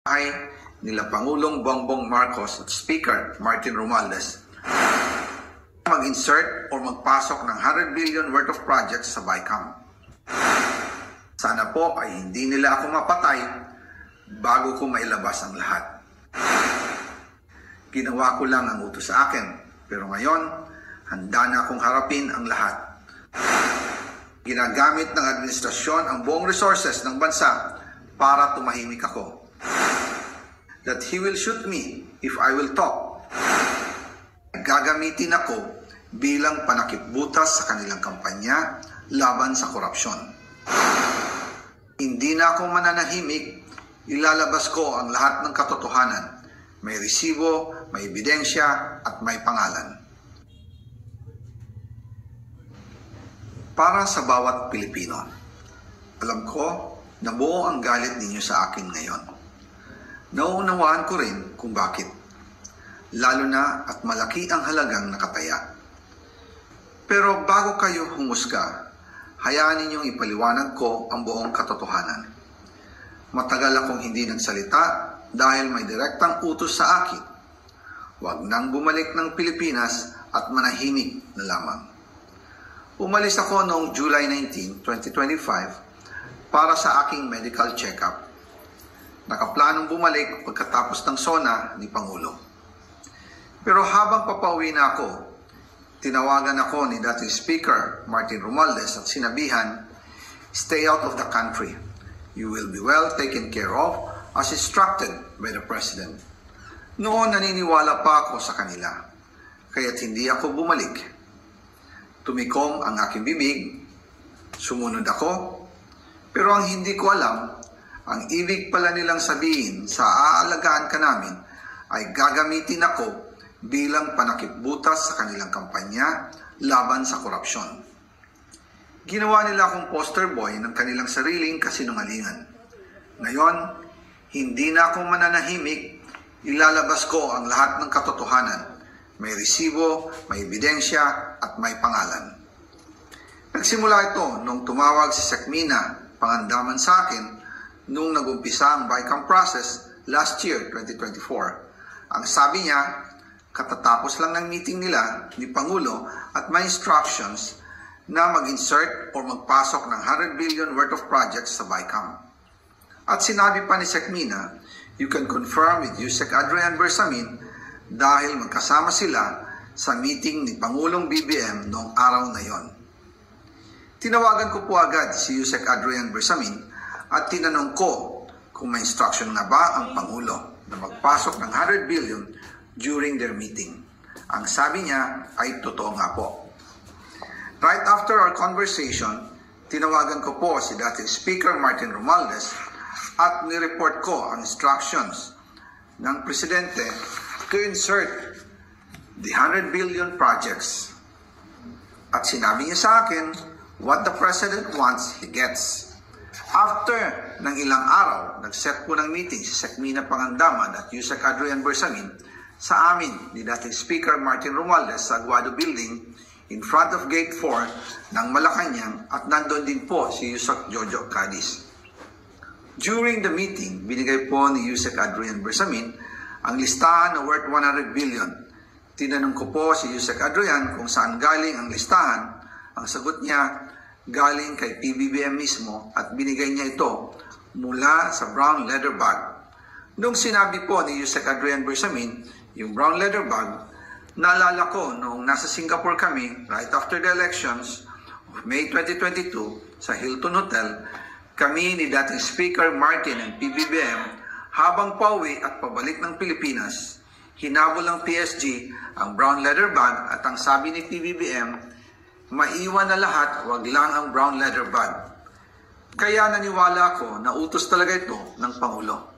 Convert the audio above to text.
ay nila Pangulong Bongbong Marcos at Speaker Martin Romualdez mag-insert o magpasok ng 100 billion worth of projects sa BICAM. Sana po ay hindi nila ako mapatay bago ko mailabas ang lahat. Ginawa ko lang ang utos sa akin, pero ngayon, handa na akong harapin ang lahat. Ginagamit ng administrasyon ang buong resources ng bansa para tumahimik ako. That he will shoot me if I will talk. Gagamitin ako bilang panakipbutas sa kanilang kampanya laban sa korupsyon. Hindi na ako mananahimik, ilalabas ko ang lahat ng katotohanan. May resibo, may ebidensya, at may pangalan. Para sa bawat Pilipino, alam ko na buo ang galit ninyo sa akin ngayon. Nauunawaan ko rin kung bakit. Lalo na at malaki ang halagang nakataya. Pero bago kayo humusga, hayaan ninyong ipaliwanag ko ang buong katotohanan. Matagal akong hindi nagsalita dahil may direktang utos sa akin. Huwag nang bumalik ng Pilipinas at manahimik na lamang. Umalis ako noong July 19, 2025 para sa aking medical check-up. Nakaplanong bumalik pagkatapos ng SONA ni Pangulo. Pero habang papauwi na ako, tinawagan ako ni dating Speaker Martin Romualdez at sinabihan, "Stay out of the country. You will be well taken care of as instructed by the President." Noon naniniwala pa ako sa kanila, kaya't hindi ako bumalik. Tumikom ang aking bibig, sumunod ako, pero ang hindi ko alam, ang ibig pala nilang sabihin sa aalagaan ka namin ay gagamitin ako bilang panakipbutas sa kanilang kampanya laban sa korupsyon. Ginawa nila akong poster boy ng kanilang sariling kasinungalingan. Ngayon, hindi na ako mananahimik, ilalabas ko ang lahat ng katotohanan. May resibo, may ebidensya, at may pangalan. Nagsimula ito nung tumawag si Sekmina Pangandaman sa akin nung nag-umpisa ang BICAM process last year, 2024. Ang sabi niya, katatapos lang ng meeting nila ni Pangulo at may instructions na mag-insert o magpasok ng 100 billion worth of projects sa BICAM. At sinabi pa ni Sekmina, you can confirm with Yusek Adrian Bersamin dahil magkasama sila sa meeting ni Pangulong BBM noong araw na yon. Tinawagan ko po agad si Yusek Adrian Bersamin at tinanong ko kung may instruction na ba ang Pangulo na magpasok ng 100 billion during their meeting. Ang sabi niya ay totoo nga po. Right after our conversation, tinawagan ko po si dating Speaker Martin Romualdez at nireport ko ang instructions ng Presidente to insert the 100 billion projects. At sinabi niya sa akin, what the President wants, he gets. After ng ilang araw, nag-set po ng meeting si Sekmina Pangandaman at Yusek Adrian Bersamin sa amin ni dating Speaker Martin Romualdez sa Aguado Building in front of Gate 4 ng Malacanang at nandun din po si Yusek Jojo Cadiz. During the meeting, binigay po ni Yusek Adrian Bersamin ang listahan na worth 100 billion. Tinanong ko po si Yusek Adrian kung saan galing ang listahan. Ang sagot niya, galing kay PBBM mismo at binigay niya ito mula sa brown leather bag. Nung sinabi po ni Yusek Adrian Bersamin, yung brown leather bag, naalala ko noong nasa Singapore kami right after the elections of May 2022 sa Hilton Hotel, kami ni dating Speaker Martin and PBBM habang pauwi at pabalik ng Pilipinas, hinabol ng PSG ang brown leather bag at ang sabi ni PBBM, maiwan na lahat, wag lang ang brown leather bag. Kaya naniwala ako na utos talaga ito ng Pangulo.